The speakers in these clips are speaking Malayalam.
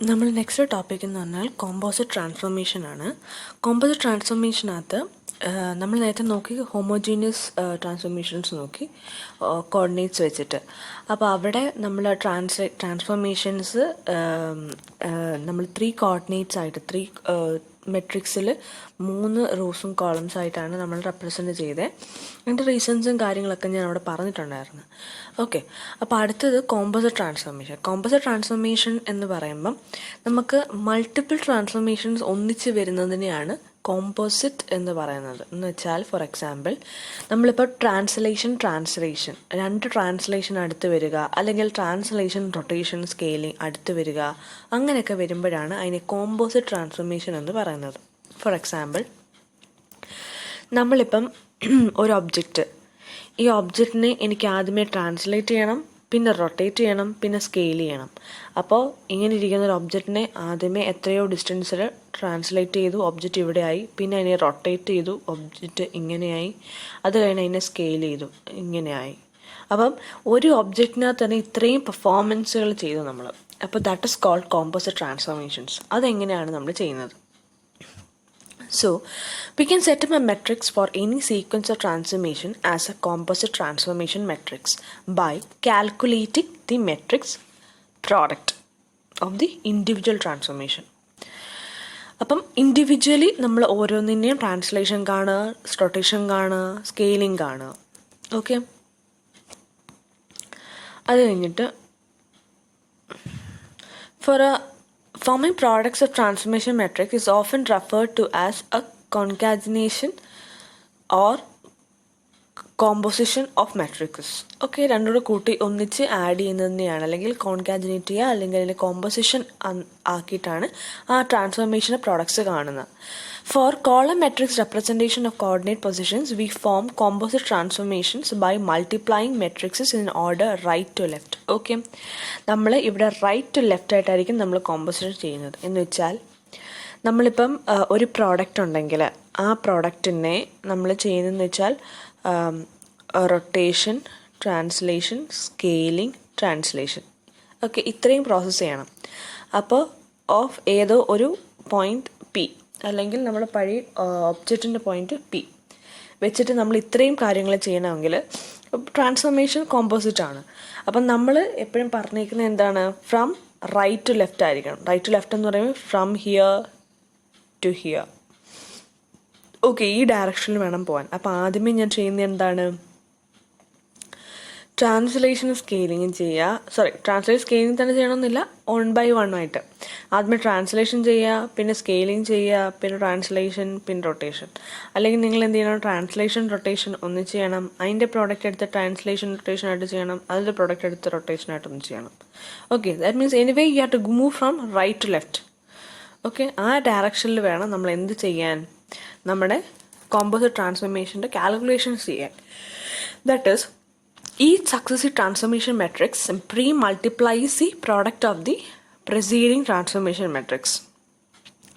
നമ്മൾ നെക്സ്റ്റ് ടോപ്പിക് എന്ന് പറഞ്ഞാൽ കോമ്പോസിറ്റ് ട്രാൻസ്ഫോർമേഷൻ ആണ്. കോമ്പോസിറ്റ് ട്രാൻസ്ഫോർമേഷനകത്ത് നമ്മൾ നേരത്തെ നോക്കി ഹോമോജീനിയസ് ട്രാൻസ്ഫോർമേഷൻസ് നോക്കി കോർഡിനേറ്റ്സ് വെച്ചിട്ട്. അപ്പോൾ അവിടെ നമ്മൾ ട്രാൻസ്ഫോർമേഷൻസ് നമ്മൾ 3 കോർഡിനേറ്റ്സ് ആയിട്ട് 3 മെട്രിക്സിൽ 3 റോസും കോളംസ് ആയിട്ടാണ് നമ്മൾ റെപ്രസെൻറ്റ് ചെയ്തത്. അതിൻ്റെ റീസൺസും കാര്യങ്ങളൊക്കെ ഞാൻ അവിടെ പറഞ്ഞിട്ടുണ്ടായിരുന്നു. ഓക്കെ, അപ്പോൾ അടുത്തത് കോമ്പോസിറ്റ് ട്രാൻസ്ഫോർമേഷൻ. കോമ്പോസിറ്റ് ട്രാൻസ്ഫോർമേഷൻ എന്ന് പറയുമ്പം നമുക്ക് മൾട്ടിപ്പിൾ ട്രാൻസ്ഫോർമേഷൻസ് ഒന്നിച്ച് വരുന്നതിനെയാണ് കോമ്പോസിറ്റ് എന്ന് പറയുന്നത്. എന്ന് വെച്ചാൽ ഫോർ എക്സാമ്പിൾ നമ്മളിപ്പോൾ ട്രാൻസ്ലേഷൻ 2 ട്രാൻസ്ലേഷൻ അടുത്ത് വരിക, അല്ലെങ്കിൽ ട്രാൻസ്ലേഷൻ റൊട്ടേഷൻ സ്കെയിലിംഗ് അടുത്ത് വരിക, അങ്ങനെയൊക്കെ വരുമ്പോഴാണ് അതിനെ കോമ്പോസിറ്റ് ട്രാൻസ്ഫോർമേഷൻ എന്ന് പറയുന്നത്. ഫോർ എക്സാമ്പിൾ നമ്മളിപ്പം ഒരു ഒബ്ജക്റ്റ്, ഈ ഒബ്ജക്റ്റിനെ എനിക്ക് ആദ്യമേ ട്രാൻസ്ലേറ്റ് ചെയ്യണം, പിന്നെ റൊട്ടേറ്റ് ചെയ്യണം, പിന്നെ സ്കെയിൽ ചെയ്യണം. അപ്പോൾ ഇങ്ങനെ ഇരിക്കുന്ന ഒരു ഒബ്ജക്റ്റിനെ ആദ്യമേ എത്രയോ ഡിസ്റ്റൻസിൽ ട്രാൻസ്ലേറ്റ് ചെയ്തു, ഒബ്ജക്റ്റ് ഇവിടെയായി, പിന്നെ അതിനെ റൊട്ടേറ്റ് ചെയ്തു, ഒബ്ജക്റ്റ് ഇങ്ങനെയായി, അത് കഴിഞ്ഞ് അതിനെ സ്കെയിൽ ചെയ്തു, ഇങ്ങനെയായി. അപ്പം ഒരു ഒബ്ജക്റ്റിനകത്ത് തന്നെ ഇത്രയും പെർഫോമൻസുകൾ ചെയ്തു നമ്മൾ. അപ്പോൾ that is called composite transformations. അതെങ്ങനെയാണ് നമ്മൾ ചെയ്യുന്നത്? So, we can set up a matrix for any sequence of transformation as a composite transformation matrix by calculating the matrix product of the individual transformation. അപ്പം ഇൻഡിവിജ്വലി നമ്മൾ ഓരോന്നിൻ്റെയും ട്രാൻസ്ലേഷൻ കാണുക, റൊട്ടേഷൻ കാണുക, സ്കെയിലിംഗ് കാണുക. ഓക്കെ, അത് കഴിഞ്ഞിട്ട് forming products of transformation matrix is often referred to as a concatenation or composition of matrix. Okay, രണ്ടുകൂടെ കൂട്ടി ഒന്നിച്ച് ആഡ് ചെയ്യുന്നതിനെയാണ് അല്ലെങ്കിൽ കോൺകാജിനേറ്റ് ചെയ്യുക, അല്ലെങ്കിൽ അതിൻ്റെ കോമ്പോസിഷൻ ആക്കിയിട്ടാണ് ആ ട്രാൻസ്ഫോർമേഷൻ പ്രോഡക്ട്സ് കാണുന്നത്. For column matrix representation of coordinate positions we form composite transformations by multiplying matrices in order right to left. Okay, നമ്മൾ ഇവിടെ റൈറ്റ് ടു ലെഫ്റ്റ് ആയിട്ടായിരിക്കും നമ്മൾ കോമ്പോസിഷൻ ചെയ്യുന്നത്. എന്ന് വെച്ചാൽ നമ്മളിപ്പം ഒരു പ്രോഡക്റ്റ് ഉണ്ടെങ്കിൽ ആ പ്രോഡക്റ്റിനെ നമ്മൾ ചെയ്യുന്നതെന്ന് വെച്ചാൽ rotation, translation, scaling, translation. Okay, ഇത്രയും പ്രോസസ്സ് ചെയ്യണം. അപ്പോൾ ഓഫ് ഏതോ ഒരു പോയിന്റ് പി, അല്ലെങ്കിൽ നമ്മൾ പഴയ ഒബ്ജക്റ്റിൻ്റെ പോയിന്റ് പി വെച്ചിട്ട് നമ്മൾ ഇത്രയും കാര്യങ്ങൾ ചെയ്യണമെങ്കിൽ ട്രാൻസ്ഫോർമേഷൻ കോമ്പോസിറ്റ് ആണ്. അപ്പം നമ്മൾ എപ്പോഴും പറഞ്ഞേക്കുന്നത് എന്താണ്? ഫ്രം റൈറ്റ് ടു ലെഫ്റ്റ് ആയിരിക്കണം. റൈറ്റ് ടു ലെഫ്റ്റ് എന്ന് പറയുമ്പോൾ from here to here. Okay, ഈ ഡയറക്ഷനിൽ വേണം പോകാൻ. അപ്പോൾ ആദ്യമേ ഞാൻ ചെയ്യുന്നത് എന്താണ്? ട്രാൻസ്ലേഷൻ സ്കെയിലിംഗ് ചെയ്യുക. ട്രാൻസ്ലേഷൻ സ്കെയിലിംഗ് തന്നെ ചെയ്യണമെന്നില്ല, 1 by 1 ആയിട്ട്. ആദ്യമേ ട്രാൻസ്ലേഷൻ ചെയ്യുക, പിന്നെ സ്കെയിലിംഗ് ചെയ്യുക, പിന്നെ ട്രാൻസ്ലേഷൻ, പിന്നെ റൊട്ടേഷൻ. അല്ലെങ്കിൽ നിങ്ങൾ എന്ത് ചെയ്യണം? ട്രാൻസ്ലേഷൻ റൊട്ടേഷൻ ഒന്ന് ചെയ്യണം, അതിൻ്റെ പ്രോഡക്റ്റ് എടുത്ത് ട്രാൻസ്ലേഷൻ റൊട്ടേഷൻ ആയിട്ട് ചെയ്യണം, അതിൻ്റെ പ്രോഡക്റ്റ് എടുത്ത് റൊട്ടേഷൻ ആയിട്ട് ഒന്ന് ചെയ്യണം. Okay, that means anyway you have to move from right to left. Okay, ആ ഡയറക്ഷനിൽ വേണം നമ്മൾ എന്ത് ചെയ്യാൻ? നമ്മുടെ കോമ്പോസിറ്റ് ട്രാൻസ്ഫോർമേഷൻ്റെ കാൽക്കുലേഷൻസ് ചെയ്യാൻ. That is each successive transformation matrix pre-multiplies the product of the preceding transformation matrix.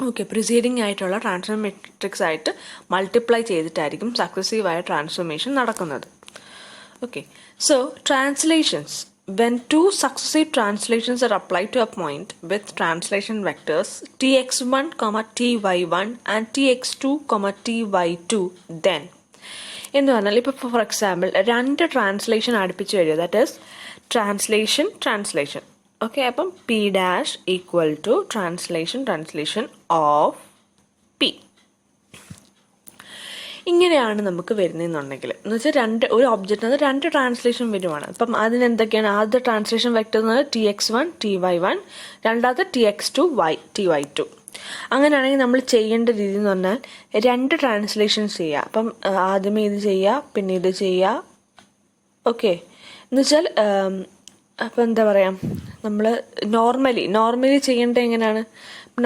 Okay, preceding ആയിട്ടുള്ള ട്രാൻസ്ഫോർമേഷൻ മെട്രിക്സ് ആയിട്ട് മൾട്ടിപ്ലൈ ചെയ്തിട്ടായിരിക്കും സക്സസീവ് ആയ ട്രാൻസ്ഫോർമേഷൻ നടക്കുന്നത്. Okay, so translations. When 2 successive translations are applied to a point with translation vectors tx1, ty1 and tx2, ty2, then എന്ന് പറഞ്ഞാൽ ഇപ്പോൾ ഫോർ എക്സാമ്പിൾ 2 ട്രാൻസ്ലേഷൻ അടുപ്പിച്ച് വരിക. That is translation. ഓക്കെ, അപ്പം P dash equal to translation of P. ഇങ്ങനെയാണ് നമുക്ക് വരുന്നതെന്നുണ്ടെങ്കിൽ, എന്ന് വെച്ചാൽ ഒരു ഒബ്ജക്റ്റിനകത്ത് 2 ട്രാൻസ്ലേഷൻ വരുവാണ്. അപ്പം അതിനെന്തൊക്കെയാണ്? ആദ്യത്തെ ട്രാൻസ്ലേഷൻ വെക്ടർ എന്ന് പറഞ്ഞാൽ tx1, ty1, രണ്ടാമത്തെ tx2, ty2. അങ്ങനെയാണെങ്കിൽ നമ്മൾ ചെയ്യേണ്ട രീതി എന്ന് പറഞ്ഞാൽ 2 ട്രാൻസ്ലേഷൻസ് ചെയ്യുക. അപ്പം ആദ്യമേ ഇത് ചെയ്യുക, പിന്നെ ഇത് ചെയ്യുക. ഓക്കെ, എന്ന് വെച്ചാൽ അപ്പം എന്താ പറയുക, നമ്മൾ നോർമലി ചെയ്യേണ്ടത് എങ്ങനെയാണ്?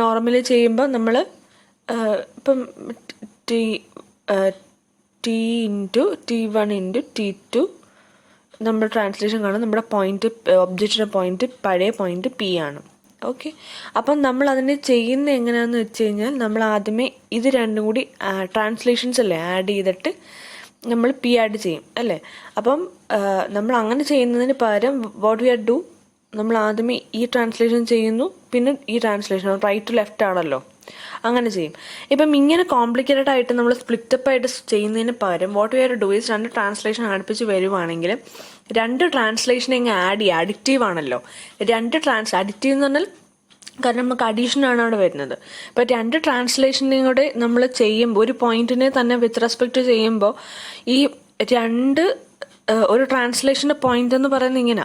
നോർമലി ചെയ്യുമ്പോൾ നമ്മൾ ഇപ്പം T into t1 into t2 നമ്മൾ ട്രാൻസ്ലേഷൻ കാണും. നമ്മുടെ പോയിന്റ്, ഒബ്ജക്റ്റിൻ്റെ പോയിന്റ് പഴയ പോയിന്റ് പി ആണ്. ഓക്കെ, അപ്പം നമ്മൾ അതിനെ ചെയ്യുന്നത് എങ്ങനെയാണെന്ന് വെച്ച് കഴിഞ്ഞാൽ നമ്മൾ ആദ്യമേ ഇത് രണ്ടും കൂടി ട്രാൻസ്ലേഷൻസ് അല്ലേ ആഡ് ചെയ്തിട്ട് നമ്മൾ പി ആഡ് ചെയ്യും അല്ലേ. അപ്പം നമ്മൾ അങ്ങനെ ചെയ്യുന്നതിന് പകരം വാട്ട് വി ആർ ഡു, നമ്മൾ ആദ്യമേ ഈ ട്രാൻസ്ലേഷൻ ചെയ്യുന്നു, പിന്നെ ഈ ട്രാൻസ്ലേഷൻ റൈറ്റ് ടു ലെഫ്റ്റ് ആണല്ലോ, അങ്ങനെ ചെയ്യും. ഇപ്പം ഇങ്ങനെ കോംപ്ലിക്കേറ്റഡ് ആയിട്ട് നമ്മൾ സ്പ്ലിറ്റപ്പ് ആയിട്ട് ചെയ്യുന്നതിന് പകരം what we are do is രണ്ട് ട്രാൻസ്ലേഷൻ അടുപ്പിച്ച് വരുവാണെങ്കിൽ രണ്ട് ട്രാൻസ്ലേഷൻ ഇങ്ങനെ ആഡ് ചെയ്യുക. അഡിക്റ്റീവ് ആണല്ലോ, അഡിക്റ്റീവ് എന്ന് പറഞ്ഞാൽ കാരണം നമുക്ക് അഡീഷനാണ് അവിടെ വരുന്നത്. ഇപ്പം രണ്ട് ട്രാൻസ്ലേഷനും കൂടെ നമ്മൾ ചെയ്യുമ്പോൾ ഒരു പോയിന്റിനെ തന്നെ വിത്ത് റെസ്പെക്ട് ചെയ്യുമ്പോൾ ഈ രണ്ട് ഒരു ട്രാൻസ്ലേഷൻ്റെ പോയിന്റ് എന്ന് പറയുന്നത് ഇങ്ങനെ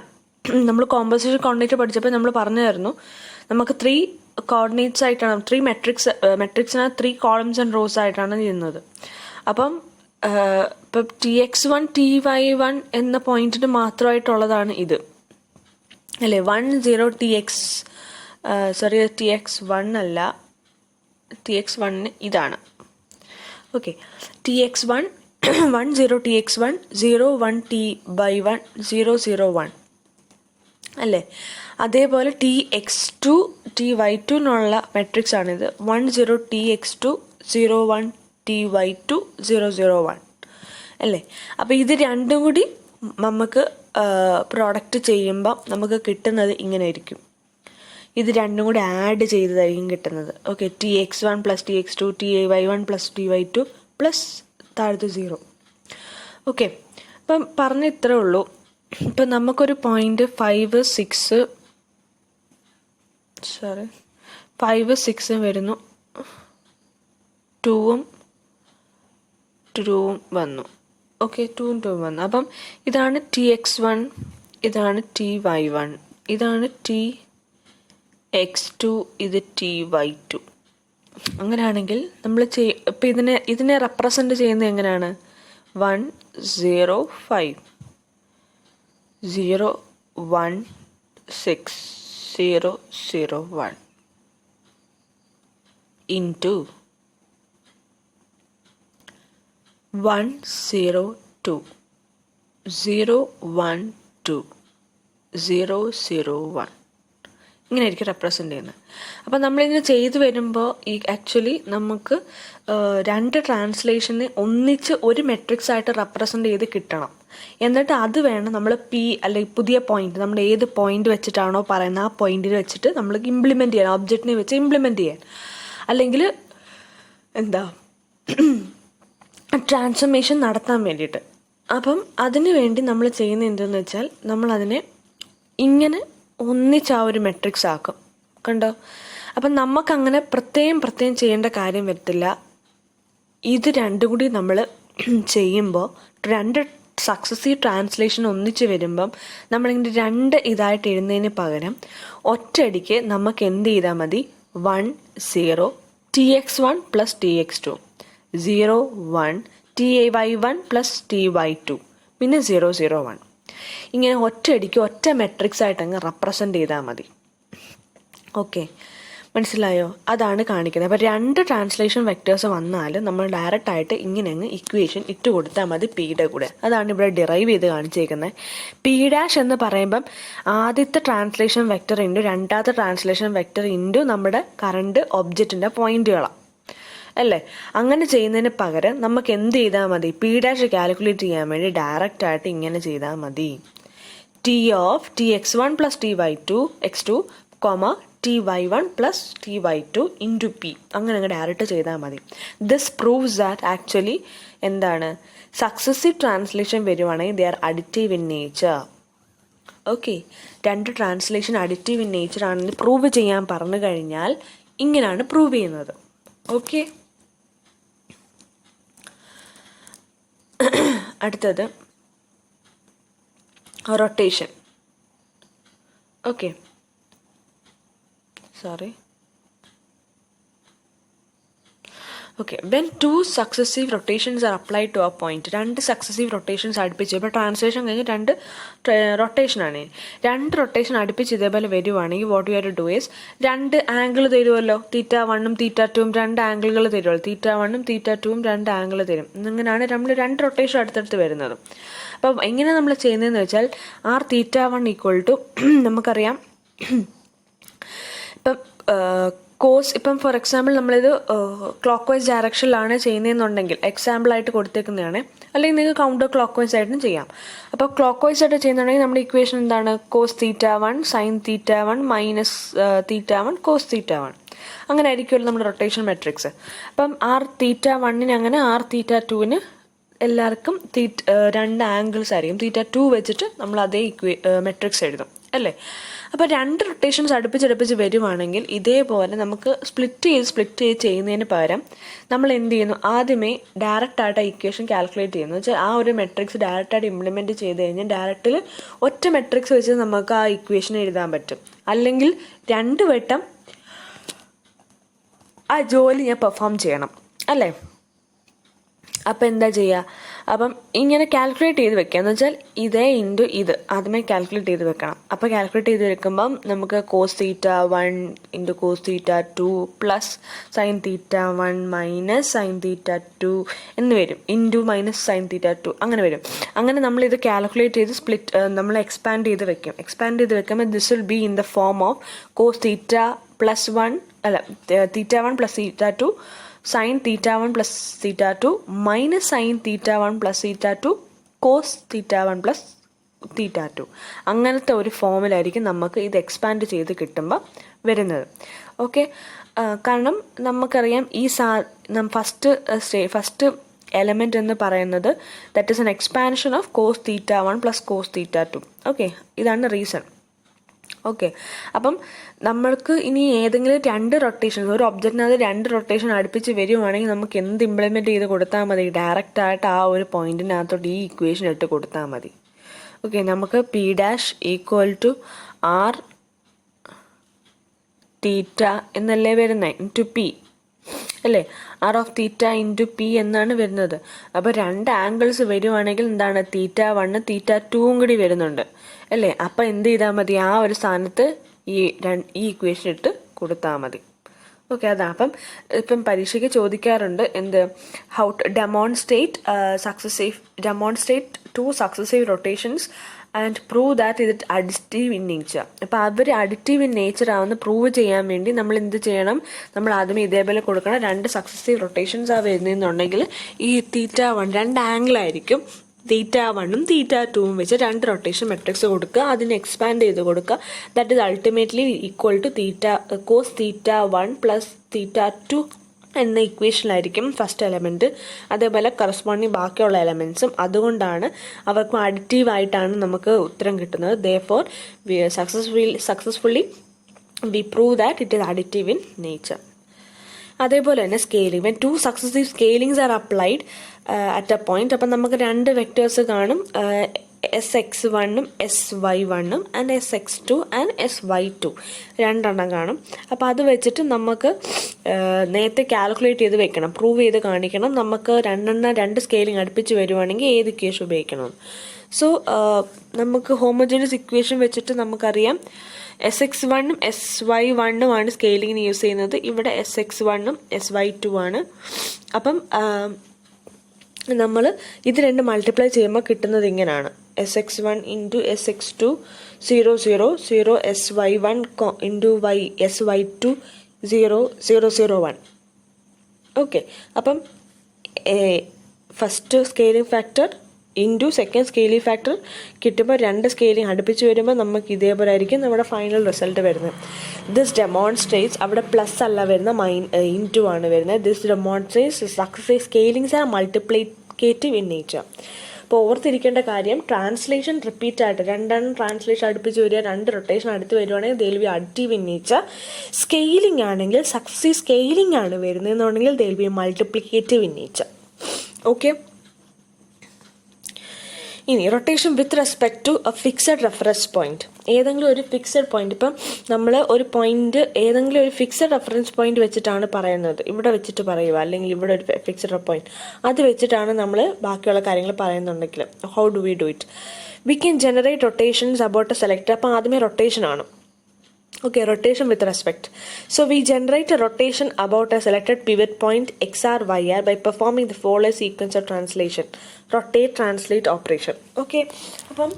നമ്മൾ കോമ്പോസിഷൻ കോർഡിനേറ്റ് പഠിച്ചപ്പോൾ നമ്മൾ പറഞ്ഞായിരുന്നു നമുക്ക് 3 കോർഡിനേറ്റ്സ് ആയിട്ടാണ് 3 മെട്രിക്സിന് 3 കോളംസ് ആൻഡ് റോസ് ആയിട്ടാണ് ചെയ്യുന്നത്. അപ്പം ഇപ്പം TX1 TY1 എന്ന പോയിന്റിന് മാത്രമായിട്ടുള്ളതാണ് ഇത് അല്ലേ. 10TX1 അല്ല, TX1 ഇതാണ്. ഓക്കെ, TX1 10TX1 01T/1 001 അല്ലേ. അതേപോലെ TX2 TY2 എന്നുള്ള മെട്രിക്സ് ആണിത്. 10TX2 01TY2 001 അല്ലേ. അപ്പോൾ ഇത് രണ്ടും കൂടി നമുക്ക് പ്രോഡക്റ്റ് ചെയ്യുമ്പോൾ നമുക്ക് കിട്ടുന്നത് ഇങ്ങനെ ആയിരിക്കും. ഇത് രണ്ടും കൂടി ആഡ് ചെയ്തതായിരിക്കും കിട്ടുന്നത്. Okay, TX1 + TX2 TY1 + TY2 plus താഴത്ത് 0. ഓക്കെ, അപ്പം പറഞ്ഞ ഇത്രേ ഉള്ളൂ. ഇപ്പം നമുക്കൊരു പോയിന്റ് 5, 6 വരുന്നു, 2ഉം 2ഉം വന്നു. ഓക്കെ, 2ഉം 2ഉം വന്നു. അപ്പം ഇതാണ് TX1, ഇതാണ് TY1, ഇതാണ് TX2, ഇത് TY2. അങ്ങനെയാണെങ്കിൽ നമ്മൾ ഇപ്പം ഇതിനെ റെപ്രസെൻ്റ് ചെയ്യുന്നത് എങ്ങനെയാണ്? 1 0 5 0 1 6 0 0 1 into 1 0 2 0 1 2 0 0 1 ഇങ്ങനെ ആയിരിക്കും റെപ്രസെൻ്റ് ചെയ്യുന്നത്. അപ്പം നമ്മളിങ്ങനെ ചെയ്തു വരുമ്പോൾ ഈ ആക്ച്വലി നമുക്ക് രണ്ട് ട്രാൻസ്ലേഷനെ ഒന്നിച്ച് ഒരു മെട്രിക്സ് ആയിട്ട് റെപ്രസെൻ്റ് ചെയ്ത് കിട്ടണം. എന്നിട്ട് അത് വേണം നമ്മൾ അല്ലെങ്കിൽ പുതിയ പോയിന്റ്, നമ്മൾ ഏത് പോയിന്റ് വെച്ചിട്ടാണോ പറയുന്നത് ആ പോയിന്റിൽ വെച്ചിട്ട് നമ്മൾ ഇംപ്ലിമെൻറ്റ് ചെയ്യാൻ, ഒബ്ജക്റ്റിനെ വെച്ച് ഇംപ്ലിമെൻറ്റ് ചെയ്യാൻ, അല്ലെങ്കിൽ ട്രാൻസ്ഫർമേഷൻ നടത്താൻ വേണ്ടിയിട്ട്. അപ്പം അതിന് വേണ്ടി നമ്മൾ ചെയ്യുന്നത് എന്തെന്ന് വെച്ചാൽ നമ്മളതിനെ ഇങ്ങനെ ഒന്നിച്ച് ആ ഒരു മെട്രിക്സ് ആക്കും. കണ്ടോ? അപ്പം നമുക്കങ്ങനെ പ്രത്യേകം ചെയ്യേണ്ട കാര്യം വരത്തില്ല. ഇത് രണ്ടും കൂടി നമ്മൾ ചെയ്യുമ്പോൾ രണ്ട് സക്സസീവ് ട്രാൻസ്ലേഷൻ ഒന്നിച്ച് വരുമ്പം നമ്മളിങ്ങനെ രണ്ട് ഇതായിട്ട് എഴുതുന്നതിന് പകരം ഒറ്റയടിക്ക് നമുക്ക് എന്ത് ചെയ്താൽ മതി? 1 0 TX1 + TX2 0 1 TY1 + TY2 പിന്നെ 0 0 1 ഇങ്ങനെ ഒറ്റയടിക്ക് ഒറ്റ മെട്രിക്സ് ആയിട്ട് അങ്ങ് റെപ്രസെൻ്റ് ചെയ്താൽ മതി. ഓക്കെ, മനസ്സിലായോ? അതാണ് കാണിക്കുന്നത്. അപ്പോൾ രണ്ട് ട്രാൻസ്ലേഷൻ വെക്ടേഴ്സ് വന്നാൽ നമ്മൾ ഡയറക്റ്റ് ആയിട്ട് ഇങ്ങനെ അങ്ങ് ഇക്വേഷൻ ഇട്ട് കൊടുത്താൽ മതി പിയുടെ കൂടെ. അതാണ് ഇവിടെ ഡിറൈവ് ചെയ്ത് കാണിച്ചേക്കുന്നത്. P' എന്ന് പറയുമ്പം ആദ്യത്തെ ട്രാൻസ്ലേഷൻ വെക്ടർ ഇൻറ്റു രണ്ടാമത്തെ ട്രാൻസ്ലേഷൻ വെക്ടർ ഇൻറ്റു നമ്മുടെ കറണ്ട് ഒബ്ജക്റ്റിൻ്റെ പോയിന്റുകളാണ് അല്ലേ. അങ്ങനെ ചെയ്യുന്നതിന് പകരം നമുക്ക് എന്ത് ചെയ്താൽ മതി? P' കാൽക്കുലേറ്റ് ചെയ്യാൻ വേണ്ടി ഡയറക്റ്റ് ആയിട്ട് ഇങ്ങനെ ചെയ്താൽ മതി. TX1 + TY2 X2, TY1 + TY2 into P. അങ്ങനെ ഡയറക്റ്റ് ചെയ്താൽ മതി. ദിസ് പ്രൂവ്സ് ദാറ്റ് ആക്ച്വലി എന്താണ്, സക്സസീവ് ട്രാൻസ്ലേഷൻ വരുവാണെങ്കിൽ they are additive in nature. Okay, രണ്ട് ട്രാൻസ്ലേഷൻ അഡിറ്റീവ് ഇൻ നേച്ചർ ആണെന്ന് പ്രൂവ് ചെയ്യാൻ പറഞ്ഞു കഴിഞ്ഞാൽ ഇങ്ങനെയാണ് പ്രൂവ് ചെയ്യുന്നത്. ഓക്കെ, അടുത്തത് rotation. Okay, when 2 successive rotations are applied to a point, രണ്ട് സക്സസീവ് റൊട്ടേഷൻസ് അടുപ്പിച്ച്, ഇപ്പോൾ ട്രാൻസ്ലേഷൻ കഴിഞ്ഞ് രണ്ട് റൊട്ടേഷനാണ്, രണ്ട് റൊട്ടേഷൻ അടുപ്പിച്ച് ഇതേപോലെ വരുവാണെങ്കിൽ what you are to do is രണ്ട് ആംഗിൾ തരുമല്ലോ. θ1ഉം θ2ഉം രണ്ട് ആംഗിളുകൾ തരുമല്ലോ. θ1ഉം θ2ഉം രണ്ട് ആംഗിൾ തരും. അങ്ങനെയാണ് നമ്മൾ രണ്ട് റൊട്ടേഷൻ അടുത്തടുത്ത് വരുന്നത്. അപ്പം എങ്ങനെ നമ്മൾ ചെയ്യുന്നതെന്ന് വെച്ചാൽ r θ1 = നമുക്കറിയാം ഇപ്പം കോസ് ഇപ്പം ഫോർ എക്സാമ്പിൾ നമ്മളിത് ക്ലോക്ക് വൈസ് ഡയറക്ഷനിലാണ് ചെയ്യുന്നതെന്നുണ്ടെങ്കിൽ എക്സാമ്പിളായിട്ട് കൊടുത്തേക്കുന്നതാണ്, അല്ലെങ്കിൽ നിങ്ങൾക്ക് കൗണ്ടർ ക്ലോക്ക് വൈസ് ആയിട്ടും ചെയ്യാം. അപ്പോൾ ക്ലോക്ക് വൈസ് ആയിട്ട് ചെയ്യുന്നുണ്ടെങ്കിൽ നമ്മുടെ ഇക്വേഷൻ എന്താണ്? Cos θ1 sine θ1 minus θ1 cos θ1. അങ്ങനെ ആയിരിക്കുമല്ലോ നമ്മുടെ റൊട്ടേഷൻ മെട്രിക്സ്. അപ്പം r θ1 അങ്ങനെ r θ2 എല്ലാവർക്കും രണ്ട് ആംഗിൾസ് ആയിരിക്കും. θ2 വെച്ചിട്ട് നമ്മൾ അതേ മെട്രിക്സ് എഴുതും അല്ലേ. അപ്പോൾ രണ്ട് റൊട്ടേഷൻസ് അടുപ്പിച്ചടുപ്പിച്ച് വരുവാണെങ്കിൽ ഇതേപോലെ നമുക്ക് സ്പ്ലിറ്റ് ചെയ്ത് ചെയ്യുന്നതിന് പകരം നമ്മൾ എന്ത് ചെയ്യുന്നു? ആദ്യമേ ഡയറക്റ്റായിട്ട് ആ ഇക്വേഷൻ കാൽക്കുലേറ്റ് ചെയ്യുന്നു. വെച്ചാൽ ആ ഒരു മെട്രിക്സ് ഡയറക്റ്റായിട്ട് ഇംപ്ലിമെൻറ്റ് ചെയ്ത് കഴിഞ്ഞാൽ ഡയറക്റ്റിൽ ഒറ്റ മെട്രിക്സ് വെച്ച് നമുക്ക് ആ ഇക്വേഷൻ എഴുതാൻ പറ്റും. അല്ലെങ്കിൽ രണ്ട് വട്ടം ആ ജോലി ഞാൻ പെർഫോം ചെയ്യണം അല്ലേ. അപ്പം എന്താ ചെയ്യുക? അപ്പം ഇങ്ങനെ കാൽക്കുലേറ്റ് ചെയ്ത് വെക്കുക എന്ന് വെച്ചാൽ ഇതേ ഇൻറ്റു ഇത് ആദ്യമേ കാൽക്കുലേറ്റ് ചെയ്ത് വെക്കണം. അപ്പോൾ കാൽക്കുലേറ്റ് ചെയ്ത് വെക്കുമ്പം നമുക്ക് cos θ1 into cos θ2 plus sine θ1 minus sine θ2 എന്ന് വരും. ഇൻറ്റു മൈനസ് സൈൻ θ2 അങ്ങനെ വരും. അങ്ങനെ നമ്മളിത് കാൽക്കുലേറ്റ് ചെയ്ത് നമ്മൾ എക്സ്പാൻഡ് ചെയ്ത് വെക്കും. എക്സ്പാൻഡ് ചെയ്ത് വെക്കുമ്പോൾ this will be in the form of cos θ1 plus θ2 sine θ1 plus θ2 minus sine θ1 plus θ2 cos θ1 plus θ2. അങ്ങനത്തെ ഒരു ഫോമിലായിരിക്കും നമുക്ക് ഇത് എക്സ്പാൻഡ് ചെയ്ത് കിട്ടുമ്പോൾ വരുന്നത്. ഓക്കെ, കാരണം നമുക്കറിയാം ഈ ഫസ്റ്റ് എലമെൻറ്റ് എന്ന് പറയുന്നത് that is an expansion of cos θ1 plus cos θ2. Okay, ഇതാണ് റീസൺ. ഓക്കെ, അപ്പം നമ്മൾക്ക് ഇനി ഏതെങ്കിലും രണ്ട് റൊട്ടേഷൻസ്, ഒരു ഒബ്ജക്റ്റിനകത്ത് രണ്ട് റൊട്ടേഷൻ അടുപ്പിച്ച് വരുവാണെങ്കിൽ നമുക്ക് എന്ത് ഇംപ്ലിമെൻറ്റ് ചെയ്ത് കൊടുത്താൽ മതി? ഡയറക്റ്റായിട്ട് ആ ഒരു പോയിന്റിനകത്തോട്ട് ഈ ഇക്വേഷൻ ഇട്ട് കൊടുത്താൽ മതി. ഓക്കെ, നമുക്ക് P' ഈക്വൽ ടു R θ എന്നല്ലേ വരുന്നത്, ഇൻറ്റു P അല്ലേ. R of θ ഇൻറ്റു P എന്നാണ് വരുന്നത്. അപ്പോൾ രണ്ട് ആംഗിൾസ് വരുവാണെങ്കിൽ എന്താണ്? θ1 θ2 കൂടി വരുന്നുണ്ട് അല്ലേ. അപ്പം എന്ത് ചെയ്താൽ മതി? ആ ഒരു സ്ഥാനത്ത് ഈ ഇക്വേഷൻ ഇട്ട് കൊടുത്താൽ മതി. ഓക്കെ, അതാണ്. ഇപ്പം പരീക്ഷയ്ക്ക് ചോദിക്കാറുണ്ട് എന്ത്? How to demonstrate two successive rotations and prove that ഇത് അഡിറ്റീവ് ഇൻ നേച്ചർ. അപ്പോൾ അവർ അഡിറ്റീവ് ഇൻ നേച്ചർ ആവുന്ന പ്രൂവ് ചെയ്യാൻ വേണ്ടി നമ്മൾ എന്ത് ചെയ്യണം? നമ്മൾ ആദ്യമേ ഇതേപോലെ കൊടുക്കണം. രണ്ട് സക്സസീവ് റൊട്ടേഷൻസ് ആ വരുന്നതെന്നുണ്ടെങ്കിൽ ഈ θ1 രണ്ട് ആംഗിളായിരിക്കും. θ1ഉം θ2ഉം വെച്ച് രണ്ട് റൊട്ടേഷൻ മെട്രിക്സ് കൊടുക്കുക, അതിനെ എക്സ്പാൻഡ് ചെയ്ത് കൊടുക്കുക. That is ultimately equal to cos θ1 plus θ2 എന്ന ഇക്വേഷനിലായിരിക്കും ഫസ്റ്റ് എലമെൻറ്റ്. അതേപോലെ കറസ്പോണ്ടിങ് ബാക്കിയുള്ള എലമെൻറ്റ്സും. അതുകൊണ്ടാണ് അവർക്ക് അഡിറ്റീവായിട്ടാണ് നമുക്ക് ഉത്തരം കിട്ടുന്നത്. therefore we successfully we prove that it is additive in nature. അതേപോലെ തന്നെ scaling, when two successive scalings are applied at a point, അപ്പം നമുക്ക് രണ്ട് വെക്ടേഴ്സ് കാണും, Sx1ഉം Sy1ഉം ആൻഡ് Sx2 ആൻഡ് Sy2 രണ്ടെണ്ണം കാണും. അപ്പോൾ അത് വെച്ചിട്ട് നമുക്ക് നേരത്തെ കാൽക്കുലേറ്റ് ചെയ്ത് വെക്കണം, പ്രൂവ് ചെയ്ത് കാണിക്കണം നമുക്ക് രണ്ട് സ്കെയിലിംഗ് അടുപ്പിച്ച് വരുവാണെങ്കിൽ ഏത് ഇക്വേഷൻ ഉപയോഗിക്കണം. സോ നമുക്ക് ഹോമോജീനിയസ് ഇക്വേഷൻ വെച്ചിട്ട് നമുക്കറിയാം Sx1ഉം Sy1ഉം ആണ് സ്കെയിലിങ്ങിന് യൂസ് ചെയ്യുന്നത്. ഇവിടെ Sx1ഉം Sy2 ആണ്. അപ്പം നമ്മൾ ഇത് രണ്ട് മൾട്ടിപ്ലൈ ചെയ്യുമ്പോൾ കിട്ടുന്നത് ഇങ്ങനെയാണ്: Sx1 into Sx2 0 0 0 Sy1 into Sy2 0 0 0 1. Okay, അപ്പം first scaling factor into second scaling factor കിട്ടുമ്പോൾ രണ്ട് സ്കെയിലിംഗ് അടുപ്പിച്ച് വരുമ്പോൾ നമുക്ക് ഇതേപോലെ ആയിരിക്കും നമ്മുടെ ഫൈനൽ റിസൾട്ട് വരുന്നത്. ദിസ് ഡെമോൺസ്ട്രേറ്റ്സ്, അവിടെ പ്ലസ് അല്ല വരുന്ന ഇൻറ്റു ആണ് വരുന്നത്. This demonstrates successive scalings are multiplicative in nature. അപ്പോൾ ഓർത്തിരിക്കേണ്ട കാര്യം, ട്രാൻസ്ലേഷൻ റിപ്പീറ്റ് ആയിട്ട് രണ്ടെണ്ണം ട്രാൻസ്ലേഷൻ അടുപ്പിച്ച് വരിക, രണ്ട് റൊട്ടേഷൻ അടുത്ത് വരുവാണെങ്കിൽ they will be additive in nature. Scaling ആണെങ്കിൽ സക്സസീവ് സ്കെയിലിംഗ് ആണ് വരുന്നതെന്നുണ്ടെങ്കിൽ they will be multiplicative in nature. Okay, ഇനി rotation with respect to a fixed reference point. ഏതെങ്കിലും ഒരു ഫിക്സഡ് പോയിന്റ്, ഇപ്പം നമ്മൾ ഒരു പോയിന്റ് ഏതെങ്കിലും ഒരു ഫിക്സഡ് റെഫറൻസ് പോയിന്റ് വെച്ചിട്ടാണ് പറയുന്നത്, ഇവിടെ വെച്ചിട്ട് പറയുക, അല്ലെങ്കിൽ ഇവിടെ ഒരു ഫിക്സഡ് പോയിന്റ് അത് വെച്ചിട്ടാണ് നമ്മൾ ബാക്കിയുള്ള കാര്യങ്ങൾ പറയുന്നുണ്ടെങ്കിൽ how do we do it? We can generate rotations about A selector. അപ്പം ആദ്യമേ റൊട്ടേഷൻ ആണ്. Okay, rotation with respect. So we generate a rotation about a selected pivot point xr yr by performing the following sequence of translation. Rotate, translate operation. Okay, അപ്പം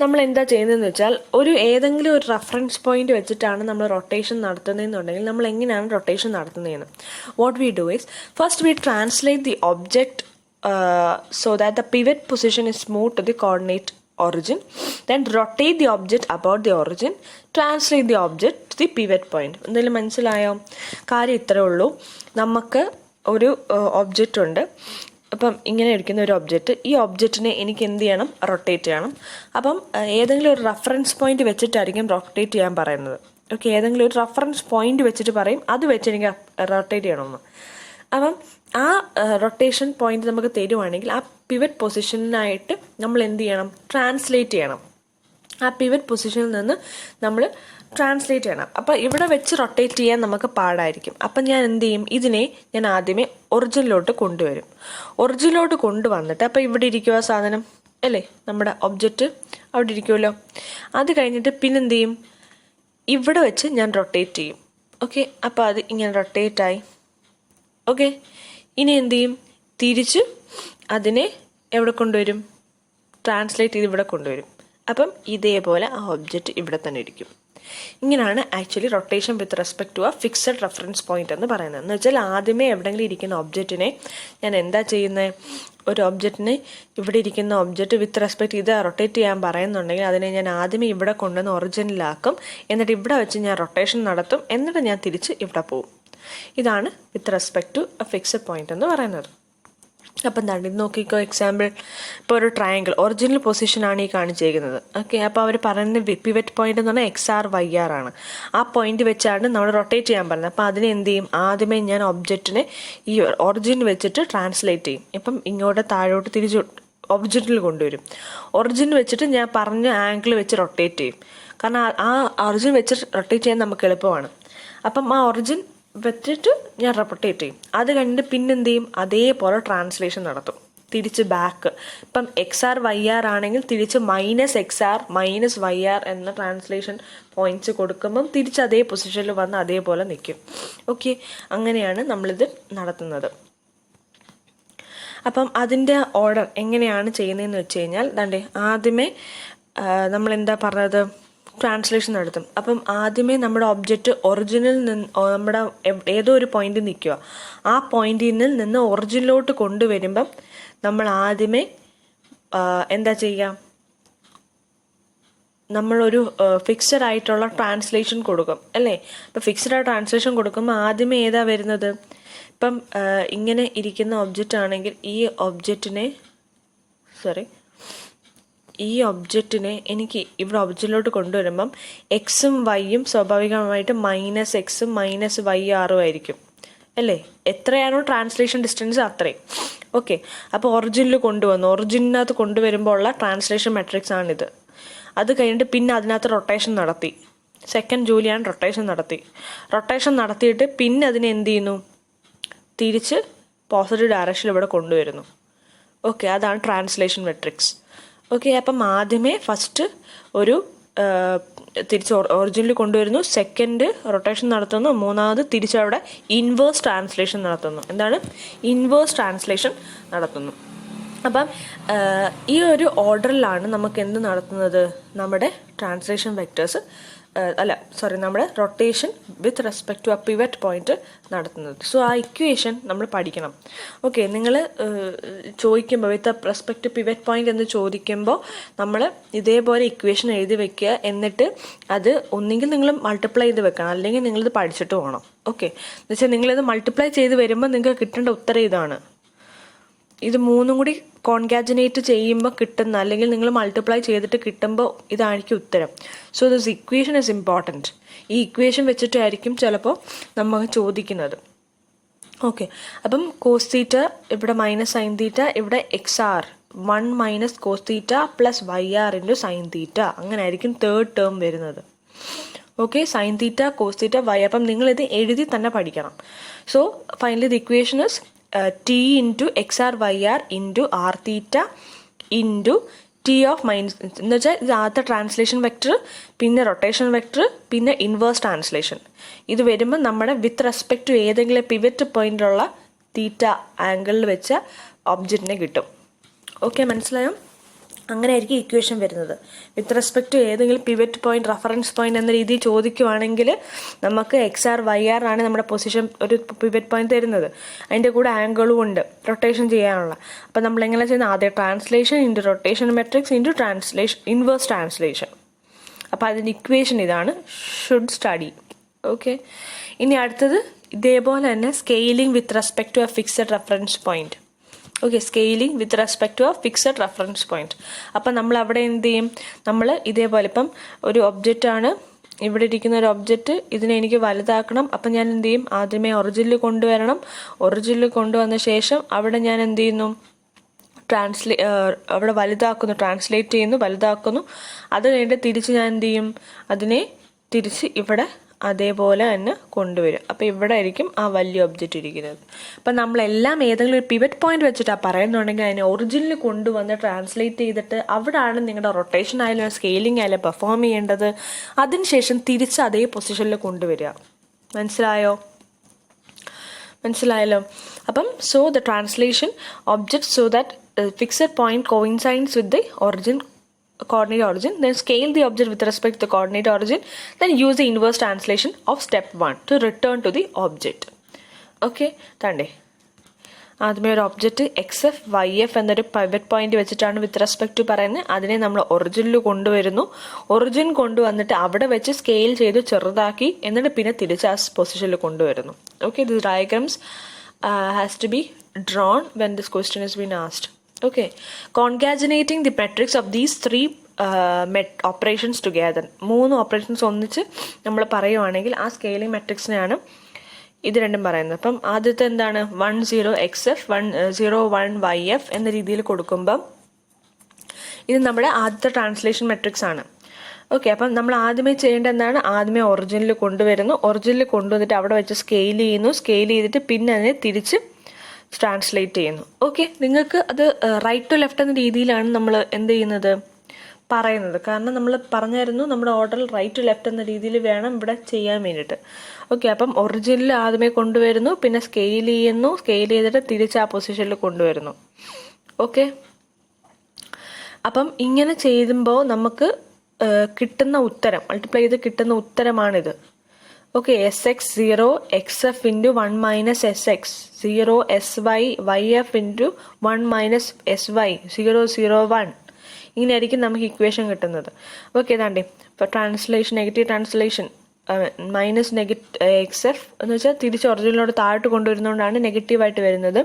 നമ്മൾ എന്താ ചെയ്യുന്നതെന്ന് വെച്ചാൽ ഏതെങ്കിലും ഒരു റെഫറൻസ് പോയിന്റ് വെച്ചിട്ടാണ് നമ്മൾ റൊട്ടേഷൻ നടത്തുന്നതെന്നുണ്ടെങ്കിൽ നമ്മൾ എങ്ങനെയാണ് റൊട്ടേഷൻ നടത്തുന്നതെന്ന്. What we do is first we translate the object so that the pivot position is moved to the coordinate origin, then rotate the object about the origin, translate the object to the pivot point. എന്തെങ്കിലും മനസ്സിലായോ? കാര്യം ഇത്രേ ഉള്ളൂ. നമുക്ക് ഒരു ഒബ്ജക്റ്റ് ഉണ്ട്. അപ്പം ഇങ്ങനെ ഇരിക്കുന്ന ഒരു ഒബ്ജക്റ്റ്, ഈ ഒബ്ജക്റ്റിനെ എനിക്ക് എന്ത് ചെയ്യണം? റൊട്ടേറ്റ് ചെയ്യണം. അപ്പം ഏതെങ്കിലും ഒരു റെഫറൻസ് പോയിന്റ് വെച്ചിട്ടായിരിക്കും റൊട്ടേറ്റ് ചെയ്യാൻ പറയുന്നത്. ഓക്കെ, ഏതെങ്കിലും ഒരു റെഫറൻസ് പോയിന്റ് വെച്ചിട്ട് പറയും അത് വെച്ച് എനിക്ക് റൊട്ടേറ്റ് ചെയ്യണമെന്ന്. അപ്പം ആ റൊട്ടേഷൻ പോയിന്റ് നമുക്ക് തരുവാണെങ്കിൽ ആ പിവറ്റ് പൊസിഷനായിട്ട് നമ്മൾ എന്ത് ചെയ്യണം? ട്രാൻസ്ലേറ്റ് ചെയ്യണം. ആ പിവറ്റ് പൊസിഷനിൽ നിന്ന് നമ്മൾ ട്രാൻസ്ലേറ്റ് ചെയ്യണം. അപ്പം ഇവിടെ വെച്ച് റൊട്ടേറ്റ് ചെയ്യാൻ നമുക്ക് പാടായിരിക്കും. അപ്പം ഞാൻ എന്ത് ചെയ്യും? ഇതിനെ ഞാൻ ആദ്യമേ ഒറിജിനിലോട്ട് കൊണ്ടുവരും. ഒറിജിനിലോട്ട് കൊണ്ടുവന്നിട്ട് അപ്പം ഇവിടെ ഇരിക്കുക സാധനം അല്ലേ, നമ്മുടെ ഒബ്ജക്റ്റ് അവിടെ ഇരിക്കുമല്ലോ. അത് കഴിഞ്ഞിട്ട് പിന്നെന്ത് ചെയ്യും? ഇവിടെ വെച്ച് ഞാൻ റൊട്ടേറ്റ് ചെയ്യും. ഓക്കെ, അപ്പോൾ അത് ഇങ്ങനെ റൊട്ടേറ്റായി. ഓക്കെ, ഇനി എന്ത് ചെയ്യും? തിരിച്ച് അതിനെ എവിടെ കൊണ്ടുവരും? ട്രാൻസ്ലേറ്റ് ചെയ്ത് ഇവിടെ കൊണ്ടുവരും. അപ്പം ഇതേപോലെ ആ ഒബ്ജക്റ്റ് ഇവിടെ തന്നെ ഇരിക്കും. ഇങ്ങനെയാണ് actually rotation with respect to a fixed reference point എന്ന് പറയുന്നത്. എന്ന് വെച്ചാൽ ആദ്യമേ എവിടെയെങ്കിലും ഇരിക്കുന്ന ഒബ്ജക്റ്റിനെ ഞാൻ എന്താ ചെയ്യുന്നത്? ഒരു ഒബ്ജക്റ്റിനെ ഇവിടെ ഇരിക്കുന്ന ഒബ്ജക്റ്റ് വിത്ത് റെസ്പെക്ട് ഇത് റൊട്ടേറ്റ് ചെയ്യാൻ പറയുന്നുണ്ടെങ്കിൽ അതിനെ ഞാൻ ആദ്യമേ ഇവിടെ കൊണ്ടുവന്ന് ഒറിജിനിലാക്കും. എന്നിട്ട് ഇവിടെ വെച്ച് ഞാൻ റൊട്ടേഷൻ നടത്തും. എന്നിട്ട് ഞാൻ തിരിച്ച് ഇവിടെ പോകും. ഇതാണ് with respect to a fixed point എന്ന് പറയുന്നത്. അപ്പം എന്താണ് ഇത് നോക്കിക്കോ. എക്സാമ്പിൾ, ഇപ്പോൾ ഒരു ട്രയാങ്കിൾ ഒറിജിനൽ പൊസിഷനാണ് ഈ കാണിച്ചേക്കുന്നത്. ഓക്കെ, അപ്പോൾ അവർ പറയുന്ന പിവറ്റ് പോയിന്റ് എന്ന് പറഞ്ഞാൽ XR YR ആണ്. ആ പോയിന്റ് വെച്ചാണ് നമ്മൾ റൊട്ടേറ്റ് ചെയ്യാൻ പറയുന്നത്. അപ്പോൾ അതിനെ എന്ത് ചെയ്യും? ആദ്യമേ ഞാൻ ഒബ്ജക്റ്റിനെ ഈ ഒറിജിൻ വെച്ചിട്ട് ട്രാൻസ്ലേറ്റ് ചെയ്യും. ഇപ്പം ഇങ്ങോട്ട് താഴോട്ട് തിരിച്ച് ഒബ്ജക്റ്റിൽ കൊണ്ടുവരും. ഒറിജിൻ വെച്ചിട്ട് ഞാൻ പറഞ്ഞ ആംഗിൾ വെച്ച് റൊട്ടേറ്റ് ചെയ്യും. കാരണം ആ ഒറിജിൻ വെച്ച് റൊട്ടേറ്റ് ചെയ്യാൻ നമുക്ക് എളുപ്പമാണ്. അപ്പം ആ ഒറിജിൻ വെച്ചിട്ട് ഞാൻ റൊട്ടേറ്റ് ചെയ്യും. അത് കഴിഞ്ഞിട്ട് പിന്നെന്ത് ചെയ്യും? അതേപോലെ ട്രാൻസ്ലേഷൻ നടത്തും. തിരിച്ച് ബാക്ക്. ഇപ്പം XR YR ആണെങ്കിൽ തിരിച്ച് -XR -YR എന്ന ട്രാൻസ്ലേഷൻ പോയിന്റ്സ് കൊടുക്കുമ്പം തിരിച്ച് അതേ പൊസിഷനിൽ വന്ന് അതേപോലെ നിൽക്കും. ഓക്കെ, അങ്ങനെയാണ് നമ്മളിത് നടത്തുന്നത്. അപ്പം അതിൻ്റെ ഓർഡർ എങ്ങനെയാണ് ചെയ്യുന്നതെന്ന് വെച്ച് കഴിഞ്ഞാൽ ദാണ്ടേ ആദ്യമേ നമ്മളെന്താ പറഞ്ഞത്? ട്രാൻസ്ലേഷൻ നടത്തും. അപ്പം ആദ്യമേ നമ്മുടെ ഒബ്ജക്റ്റ് ഒറിജിനിൽ നിന്ന് നമ്മുടെ ഏതോ ഒരു പോയിന്റിൽ നിൽക്കുക. ആ പോയിന്റിൽ നിന്ന് ഒറിജിനിലോട്ട് കൊണ്ടുവരുമ്പം നമ്മൾ ആദ്യമേ എന്താ ചെയ്യുക? നമ്മളൊരു ഫിക്സഡ് ആയിട്ടുള്ള ട്രാൻസ്ലേഷൻ കൊടുക്കും അല്ലേ? ഇപ്പം ഫിക്സഡ് ആയിട്ട് ട്രാൻസ്ലേഷൻ കൊടുക്കുമ്പോൾ ആദ്യമേ ഏതാ വരുന്നത്? ഇപ്പം ഇങ്ങനെ ഇരിക്കുന്ന ഒബ്ജക്റ്റ് ആണെങ്കിൽ ഈ ഒബ്ജക്റ്റിനെ എനിക്ക് ഇവിടെ ഒബ്ജക്റ്റിലോട്ട് കൊണ്ടുവരുമ്പം എക്സും വൈയും സ്വാഭാവികമായിട്ട് -Xഉം -YR ആയിരിക്കും അല്ലേ? എത്രയാണോ ട്രാൻസ്ലേഷൻ ഡിസ്റ്റൻസ് അത്രയും. ഓക്കെ, അപ്പോൾ ഒറിജിനിൽ കൊണ്ടുവന്നു. ഒറിജിനകത്ത് കൊണ്ടുവരുമ്പോൾ ഉള്ള ട്രാൻസ്ലേഷൻ മെട്രിക്സ് ആണിത്. അത് കഴിഞ്ഞിട്ട് പിന്നെ അതിനകത്ത് റൊട്ടേഷൻ നടത്തി. സെക്കൻഡ് ജോലിയാണ് റൊട്ടേഷൻ നടത്തി. റൊട്ടേഷൻ നടത്തിയിട്ട് പിന്നെ അതിനെ എന്ത് ചെയ്യുന്നു? തിരിച്ച് പോസിറ്റീവ് ഡയറക്ഷനിൽ ഇവിടെ കൊണ്ടുവരുന്നു. ഓക്കെ, അതാണ് ട്രാൻസ്ലേഷൻ മെട്രിക്സ്. ഓക്കെ, അപ്പം ആദ്യമേ ഫസ്റ്റ് ഒരു തിരിച്ച് ഒറിജിനിൽ കൊണ്ടുവരുന്നു, സെക്കൻഡ് റൊട്ടേഷൻ നടത്തുന്നു, മൂന്നാമത് തിരിച്ചവിടെ ഇൻവേഴ്സ് ട്രാൻസ്ലേഷൻ നടത്തുന്നു. എന്താണ്? ഇൻവേഴ്സ് ട്രാൻസ്ലേഷൻ നടത്തുന്നു. അപ്പം ഈ ഒരു ഓർഡറിലാണ് നമുക്ക് എന്ത് നടത്തുന്നത്? നമ്മുടെ ട്രാൻസ്ലേഷൻ വെക്ടേഴ്സ് നമ്മുടെ rotation with respect to a pivot point നടത്തുന്നത്. സോ ആ ഇക്വേഷൻ നമ്മൾ പഠിക്കണം. ഓക്കെ, നിങ്ങൾ ചോദിക്കുമ്പോൾ with respect to pivot point എന്ന് ചോദിക്കുമ്പോൾ നമ്മൾ ഇതേപോലെ ഇക്വേഷൻ എഴുതി വെക്കുക. എന്നിട്ട് അത് ഒന്നെങ്കിൽ നിങ്ങൾ മൾട്ടിപ്ലൈ ചെയ്ത് വെക്കണം, അല്ലെങ്കിൽ നിങ്ങളിത് പഠിച്ചിട്ട് പോകണം. ഓക്കെ, എന്ന് വെച്ചാൽ നിങ്ങളിത് മൾട്ടിപ്ലൈ ചെയ്ത് വരുമ്പോൾ നിങ്ങൾക്ക് കിട്ടേണ്ട ഉത്തരം ഇതാണ്. ഇത് മൂന്നും കൂടി കോൺകാജിനേറ്റ് ചെയ്യുമ്പോൾ കിട്ടുന്ന, അല്ലെങ്കിൽ നിങ്ങൾ മൾട്ടിപ്ലൈ ചെയ്തിട്ട് കിട്ടുമ്പോൾ ഇതായിരിക്കും ഉത്തരം. So this equation is important. ഈ ഇക്വേഷൻ വെച്ചിട്ടായിരിക്കും ചിലപ്പോൾ നമ്മൾ ചോദിക്കുന്നത്. ഓക്കെ, അപ്പം cos θ ഇവിടെ -sin θ, ഇവിടെ XR 1 - cos θ + YR × sin θ. അങ്ങനെ ആയിരിക്കും തേർഡ് ടേം വരുന്നത്. Okay, sin θ cos θ y. അപ്പം നിങ്ങളിത് എഴുതി തന്നെ പഠിക്കണം. So finally the equation is T × XR YR × R θ × T of minus എന്ന് വെച്ചാൽ ഇത് ആദ്യത്തെ ട്രാൻസ്ലേഷൻ വെക്ടർ, പിന്നെ റൊട്ടേഷൻ വെക്ടർ, പിന്നെ ഇൻവേഴ്സ് ട്രാൻസ്ലേഷൻ. ഇത് വരുമ്പോൾ നമ്മുടെ വിത്ത് റെസ്പെക്ട് ടു ഏതെങ്കിലും പിവറ്റ് പോയിന്റിലുള്ള തീറ്റ ആംഗിളിൽ വെച്ച ഒബ്ജക്റ്റിനെ കിട്ടും. ഓക്കെ, മനസ്സിലായോ? അങ്ങനെ ആയിരിക്കും ഇക്വേഷൻ വരുന്നത്. വിത്ത് റെസ്പെക്ട് ടു ഏതെങ്കിലും പിവറ്റ് പോയിന്റ്, റെഫറൻസ് പോയിന്റ് എന്ന രീതിയിൽ ചോദിക്കുവാണെങ്കിൽ നമുക്ക് XR/YR ആണ് നമ്മുടെ പൊസിഷൻ, ഒരു പിവറ്റ് പോയിന്റ് തരുന്നത്. അതിൻ്റെ കൂടെ ആംഗിളും ഉണ്ട് റൊട്ടേഷൻ ചെയ്യാനുള്ള. അപ്പം നമ്മൾ എങ്ങനെ ചെയ്യുന്നത്? ആദ്യം translation into rotation matrix into inverse translation. അപ്പം അതിൻ്റെ ഇക്വേഷൻ ഇതാണ്, ഷുഡ് സ്റ്റഡി. ഓക്കെ, ഇനി അടുത്തത് ഇതേപോലെ തന്നെ scaling with respect to a fixed reference point. Okay, scaling with respect to a fixed reference point. അപ്പം നമ്മൾ അവിടെ എന്ത് ചെയ്യും? നമ്മൾ ഇതേപോലെ ഇപ്പം ഒരു ഒബ്ജക്റ്റാണ്, ഇവിടെ ഇരിക്കുന്ന ഒരു ഒബ്ജക്റ്റ്, ഇതിനെ എനിക്ക് വലുതാക്കണം. അപ്പം ഞാൻ എന്ത് ചെയ്യും? ആദ്യമേ ഒറിജിനിൽ കൊണ്ടുവരണം. ഒറിജിനിൽ കൊണ്ടുവന്ന ശേഷം അവിടെ ഞാൻ എന്ത് ചെയ്യുന്നു? അവിടെ വലുതാക്കുന്നു, ട്രാൻസ്ലേറ്റ് ചെയ്യുന്നു, വലുതാക്കുന്നു. അത് കഴിഞ്ഞിട്ട് തിരിച്ച് ഞാൻ എന്ത് ചെയ്യും? അതിനെ തിരിച്ച് ഇവിടെ അതേപോലെ തന്നെ കൊണ്ടുവരും. അപ്പോൾ ഇവിടെ ആയിരിക്കും ആ വലിയ ഒബ്ജക്റ്റ് ഇരിക്കുന്നത്. അപ്പം നമ്മളെല്ലാം ഏതെങ്കിലും ഒരു പിവറ്റ് പോയിന്റ് വെച്ചിട്ടാണ് പറയുന്നുണ്ടെങ്കിൽ അതിനെ ഒറിജിനിൽ കൊണ്ടുവന്ന് ട്രാൻസ്ലേറ്റ് ചെയ്തിട്ട് അവിടെയാണ് നിങ്ങളുടെ റൊട്ടേഷൻ ആയാലും സ്കെയിലിംഗ് ആയാലും പെർഫോം ചെയ്യേണ്ടത്. അതിനുശേഷം തിരിച്ച് അതേ പൊസിഷനിൽ കൊണ്ടുവരിക. മനസ്സിലായല്ലോ? അപ്പം so the translation object so that fixed point coincides with the coordinate origin, then scale the object with respect to the coordinate origin, then use the inverse translation of step 1 to return to the object. Okay, തണ്ടേ ആദ്യമേ ഒരു ഒബ്ജക്റ്റ് XF/YF എന്നൊരു പൈവറ്റ് പോയിന്റ് വെച്ചിട്ടാണ് വിത്ത് റെസ്പെക്ട് ടു പറയുന്നത്. അതിനെ നമ്മൾ ഒറിജിനിൽ കൊണ്ടുവരുന്നു. ഒറിജിൻ കൊണ്ടുവന്നിട്ട് അവിടെ വെച്ച് സ്കെയിൽ ചെയ്ത് ചെറുതാക്കി, എന്നിട്ട് പിന്നെ തിരിച്ച് ആ പൊസിഷനിൽ കൊണ്ടുവരുന്നു. Okay, this diagrams has to be drawn when this question is been asked. Okay, concatenating the metrics of these three operations together. 3 operations ഒന്നിച്ച് നമ്മൾ പറയുവാണെങ്കിൽ ആ സ്കെയിലിംഗ് മെട്രിക്സിനെയാണ് ഇത് രണ്ടും പറയുന്നത്. അപ്പം ആദ്യത്തെ എന്താണ്? 10 XF 101 YF എന്ന രീതിയിൽ കൊടുക്കുമ്പം ഇത് നമ്മുടെ ആദ്യത്തെ ട്രാൻസ്ലേഷൻ മെട്രിക്സ് ആണ്. ഓക്കെ, അപ്പം നമ്മൾ ആദ്യമേ ചെയ്യേണ്ടത് എന്താണ്? ആദ്യമേ ഒറിജിനിൽ കൊണ്ടുവരുന്നു. ഒറിജിനിൽ കൊണ്ടുവന്നിട്ട് അവിടെ വെച്ച് സ്കെയിൽ ചെയ്യുന്നു. സ്കെയിൽ ചെയ്തിട്ട് പിന്നെ അതിനെ തിരിച്ച് ട്രാൻസ്ലേറ്റ് ചെയ്യുന്നു. ഓക്കെ, നിങ്ങൾക്ക് അത് റൈറ്റ് ടു ലെഫ്റ്റ് എന്ന രീതിയിലാണ് നമ്മൾ എന്ത് ചെയ്യുന്നത്? പറയുന്നത്. കാരണം നമ്മൾ പറഞ്ഞായിരുന്നു നമ്മുടെ ഓർഡറിൽ റൈറ്റ് ടു ലെഫ്റ്റ് എന്ന രീതിയിൽ വേണം ഇവിടെ ചെയ്യാൻ വേണ്ടിയിട്ട്. ഓക്കെ, അപ്പം ഒറിജിനിൽ ആദ്യമേ കൊണ്ടുവരുന്നു, പിന്നെ സ്കെയിൽ ചെയ്യുന്നു, സ്കെയിൽ ചെയ്തിട്ട് തിരിച്ച് ആ പൊസിഷനിൽ കൊണ്ടുവരുന്നു. ഓക്കെ, അപ്പം ഇങ്ങനെ ചെയ്യുമ്പോൾ നമുക്ക് കിട്ടുന്ന ഉത്തരം, മൾട്ടിപ്ലൈ ചെയ്ത് കിട്ടുന്ന ഉത്തരമാണിത്. Okay, SX 0 XF into 1 minus SX 0 SY YF into 1 minus SY 0 0 1 ഇങ്ങനെയായിരിക്കും നമുക്ക് ഇക്വേഷൻ കിട്ടുന്നത്. ഓക്കെ, ഇതാണ്ടേ ഇപ്പോൾ translation, negative translation minus XF എന്ന് വെച്ചാൽ തിരിച്ച് ഒറിജിനലോട് താഴോട്ട് കൊണ്ടുവരുന്നതുകൊണ്ടാണ് നെഗറ്റീവായിട്ട് വരുന്നത്.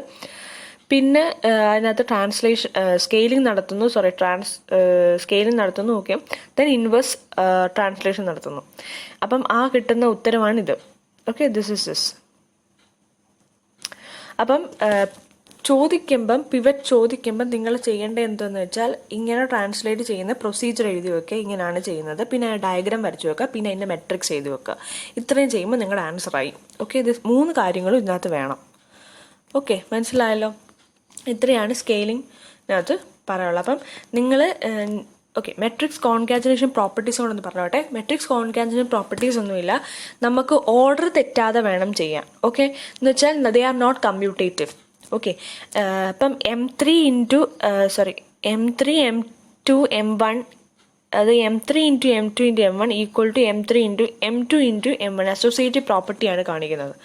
പിന്നെ അതിനകത്ത് ട്രാൻസ്ലേഷൻ സ്കെയിലിംഗ് നടത്തുന്നു, സ്കെയിലിംഗ് നടത്തുന്നു. ഓക്കെ, ദെൻ ഇൻവേഴ്സ് ട്രാൻസ്ലേഷൻ നടത്തുന്നു. അപ്പം ആ കിട്ടുന്ന ഉത്തരമാണിത്. Okay, this is this. അപ്പം പിവറ്റ് ചോദിക്കുമ്പം നിങ്ങൾ ചെയ്യേണ്ടത് എന്തെന്ന് വെച്ചാൽ ഇങ്ങനെ ട്രാൻസ്ലേറ്റ് ചെയ്യുന്ന പ്രൊസീജിയർ എഴുതി വെക്കുക. ഇങ്ങനെയാണ് ചെയ്യുന്നത്. പിന്നെ ഡയഗ്രാം വരച്ചു വെക്കുക. പിന്നെ അതിൻ്റെ മെട്രിക്സ് എഴുതി വെക്കുക. ഇത്രയും ചെയ്യുമ്പോൾ നിങ്ങളുടെ ആൻസറായി. ഓക്കെ, ഇത് 3 കാര്യങ്ങളും ഇതിനകത്ത് വേണം. ഓക്കെ, മനസ്സിലായല്ലോ? ഇത്രയാണ് സ്കെയിലിങ്ങിനകത്ത് പറയാനുള്ളത്. അപ്പം നിങ്ങൾ ഓക്കെ, മെട്രിക്സ് കോൺകാറ്റനേഷൻ പ്രോപ്പർട്ടീസ് കൊണ്ടൊന്ന് പറഞ്ഞോട്ടെ. മെട്രിക്സ് കോൺകാറ്റനേഷൻ പ്രോപ്പർട്ടീസ് ഒന്നുമില്ല, നമുക്ക് ഓർഡർ തെറ്റാതെ വേണം ചെയ്യാൻ. ഓക്കെ, എന്ന് വെച്ചാൽ they are not commutative. Okay, ഇപ്പം M3 M2 M1, അത് M3 into M2 into M1 equal to M3 into M2 into M1 associative പ്രോപ്പർട്ടിയാണ് കാണിക്കുന്നത്.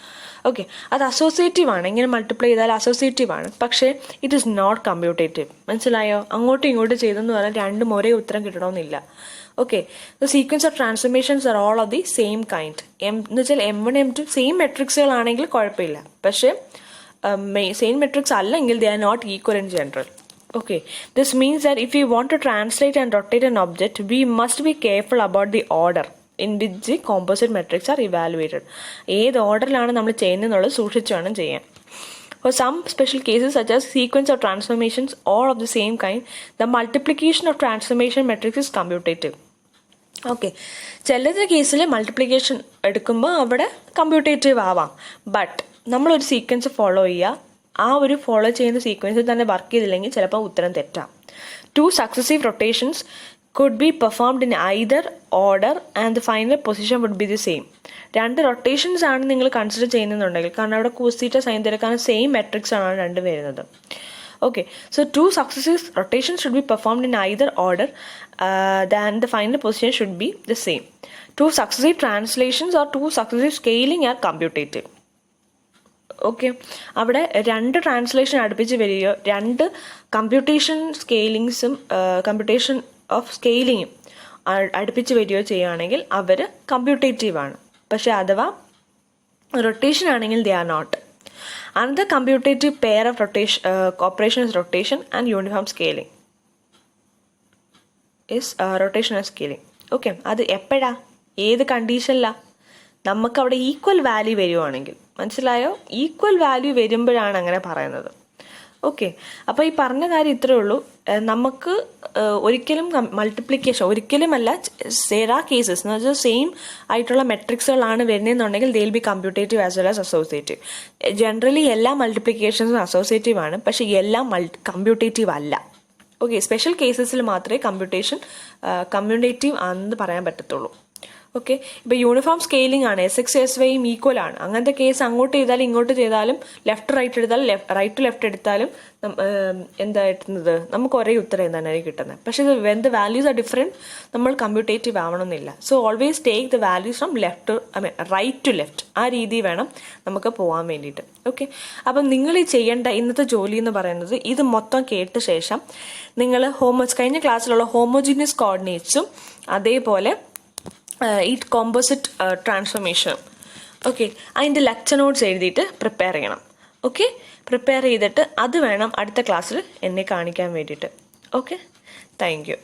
ഓക്കെ, അത് അസോസിയേറ്റീവ് ആണ്, ഇങ്ങനെ മൾട്ടിപ്ലൈ ചെയ്താൽ അസോസിയേറ്റീവ് ആണ്. പക്ഷേ ഇറ്റ് ഈസ് നോട്ട് കമ്പ്യൂട്ടേറ്റീവ്. മനസ്സിലായോ? അങ്ങോട്ടും ഇങ്ങോട്ടും ചെയ്തെന്ന് പറഞ്ഞാൽ രണ്ടും ഒരേ ഉത്തരം കിട്ടണമെന്നില്ല. Okay, the sequence of transformations are all of the same kind. എന്ന് വെച്ചാൽ M1 M2 സെയിം മെട്രിക്സുകളാണെങ്കിൽ കുഴപ്പമില്ല. പക്ഷേ സെയിം മെട്രിക്സ് അല്ലെങ്കിൽ they are not equal in general. Okay, this means that if we want to translate and rotate an object, we must be careful about the order in which the composite metrics are evaluated. ഏത് ഓർഡറിലാണ് നമ്മൾ ചെയ്യുന്നതെന്നുള്ളത് സൂക്ഷിച്ച് വേണം ചെയ്യാൻ. For some special cases such as sequence of transformations all of the same kind, the multiplication of transformation matrix is commutative. Okay, ചില കേസിൽ മൾട്ടിപ്ലിക്കേഷൻ എടുക്കുമ്പോൾ അവിടെ കമ്പ്യൂട്ടേറ്റീവ് ആവാം. ബട്ട് നമ്മളൊരു സീക്വൻസ് ഫോളോ ചെയ്യുക, ആ ഒരു ഫോളോ ചെയ്യുന്ന സീക്വൻസിൽ തന്നെ വർക്ക് ചെയ്തില്ലെങ്കിൽ ചിലപ്പോൾ ഉത്തരം തെറ്റാം. 2 successive rotations could be performed in either order and the final position would be the same. 2 rotations ആണ് നിങ്ങൾ കൺസിഡർ ചെയ്യുന്നുണ്ടെങ്കിൽ, കാരണം അവിടെ cos theta sin theta കാരണം സെയിം മെട്രിക്സ് ആണ് രണ്ടും വരുന്നത്. Okay, so 2 successive rotations should be performed in either order, then the final position should be the same. 2 successive translations or 2 successive scaling are commutative. Okay, അവിടെ 2 ട്രാൻസ്ലേഷൻ അടുപ്പിച്ച് വരികയോ 2 കമ്പ്യൂട്ടേഷൻ സ്കെയിലിങ്സും കമ്പ്യൂട്ടേഷൻ ഓഫ് സ്കെയിലിങ്ങും അടുപ്പിച്ച് വരികയോ ചെയ്യുകയാണെങ്കിൽ അവർ കമ്പ്യൂട്ടേറ്റീവ് ആണ്. പക്ഷെ അഥവാ റൊട്ടേഷൻ ആണെങ്കിൽ they are not. Another commutative pair of operation is rotation and uniform scaling. Is rotation and scaling. Okay, അത് എപ്പോഴാ, ഏത് കണ്ടീഷനിലാ? നമുക്ക് അവിടെ ഈക്വൽ വാല്യൂ വരുവാണെങ്കിൽ, മനസ്സിലായോ? ഈക്വൽ വാല്യൂ വരുമ്പോഴാണ് അങ്ങനെ പറയുന്നത്. ഓക്കെ, അപ്പോൾ ഈ പറഞ്ഞ കാര്യം ഇത്രയേ ഉള്ളൂ. നമുക്ക് ഒരിക്കലും മൾട്ടിപ്ലിക്കേഷൻ ഒരിക്കലുമല്ല, സേറാ കേസസ് എന്ന് വെച്ചാൽ സെയിം ആയിട്ടുള്ള മെട്രിക്സുകളാണ് വരുന്നതെന്നുണ്ടെങ്കിൽ they will be commutative as well as associative. Generally എല്ലാ മൾട്ടിപ്ലിക്കേഷൻസും അസോസിയേറ്റീവ് ആണ്, പക്ഷേ എല്ലാം കമ്പ്യൂട്ടേറ്റീവ് അല്ല. ഓക്കെ, സ്പെഷ്യൽ കേസസിൽ മാത്രമേ കമ്മ്യൂട്ടേറ്റീവ് ആണെന്ന് പറയാൻ പറ്റത്തുള്ളൂ. ഓക്കെ, ഇപ്പോൾ യൂണിഫോം സ്കെയിലിംഗ് ആണ്, എസ് എക്സ് എസ് വൈയും ഈക്വൽ ആണ്. അങ്ങനത്തെ കേസ് അങ്ങോട്ട് ചെയ്താലും ഇങ്ങോട്ട് ചെയ്താലും, ലെഫ്റ്റ് റൈറ്റ് എടുത്താലും റൈറ്റ് ടു ലെഫ്റ്റ് എടുത്താലും എന്താ കിട്ടുന്നത്, നമുക്ക് ഒരേ ഉത്തരം തന്നെ കിട്ടുന്നത്. പക്ഷേ ഇത് when the values are different, നമ്മൾ കമ്പ്യൂട്ടേറ്റീവ് ആവണമെന്നില്ല. So always take the values from right to left. ആ രീതി വേണം നമുക്ക് പോകാൻ വേണ്ടിയിട്ട്. ഓക്കെ, അപ്പം നിങ്ങൾ ഈ ചെയ്യേണ്ട ഇന്നത്തെ ജോലി എന്ന് പറയുന്നത്, ഇത് മൊത്തം കേട്ട ശേഷം നിങ്ങൾ കഴിഞ്ഞ ക്ലാസ്സിലുള്ള ഹോമോജീനിയസ് കോർഡിനേറ്റ്സും അതേപോലെ ഈ കോമ്പോസിറ്റ് ട്രാൻസ്ഫോർമേഷൻ, ഓക്കെ, അതിൻ്റെ ലെക്ചർ നോട്ട്സ് എഴുതിയിട്ട് പ്രിപ്പയർ ചെയ്യണം. ഓക്കെ, പ്രിപ്പയർ ചെയ്തിട്ട് അത് വേണം അടുത്ത ക്ലാസ്സിൽ എന്നെ കാണിക്കാൻ വേണ്ടിയിട്ട്. Okay, thank you.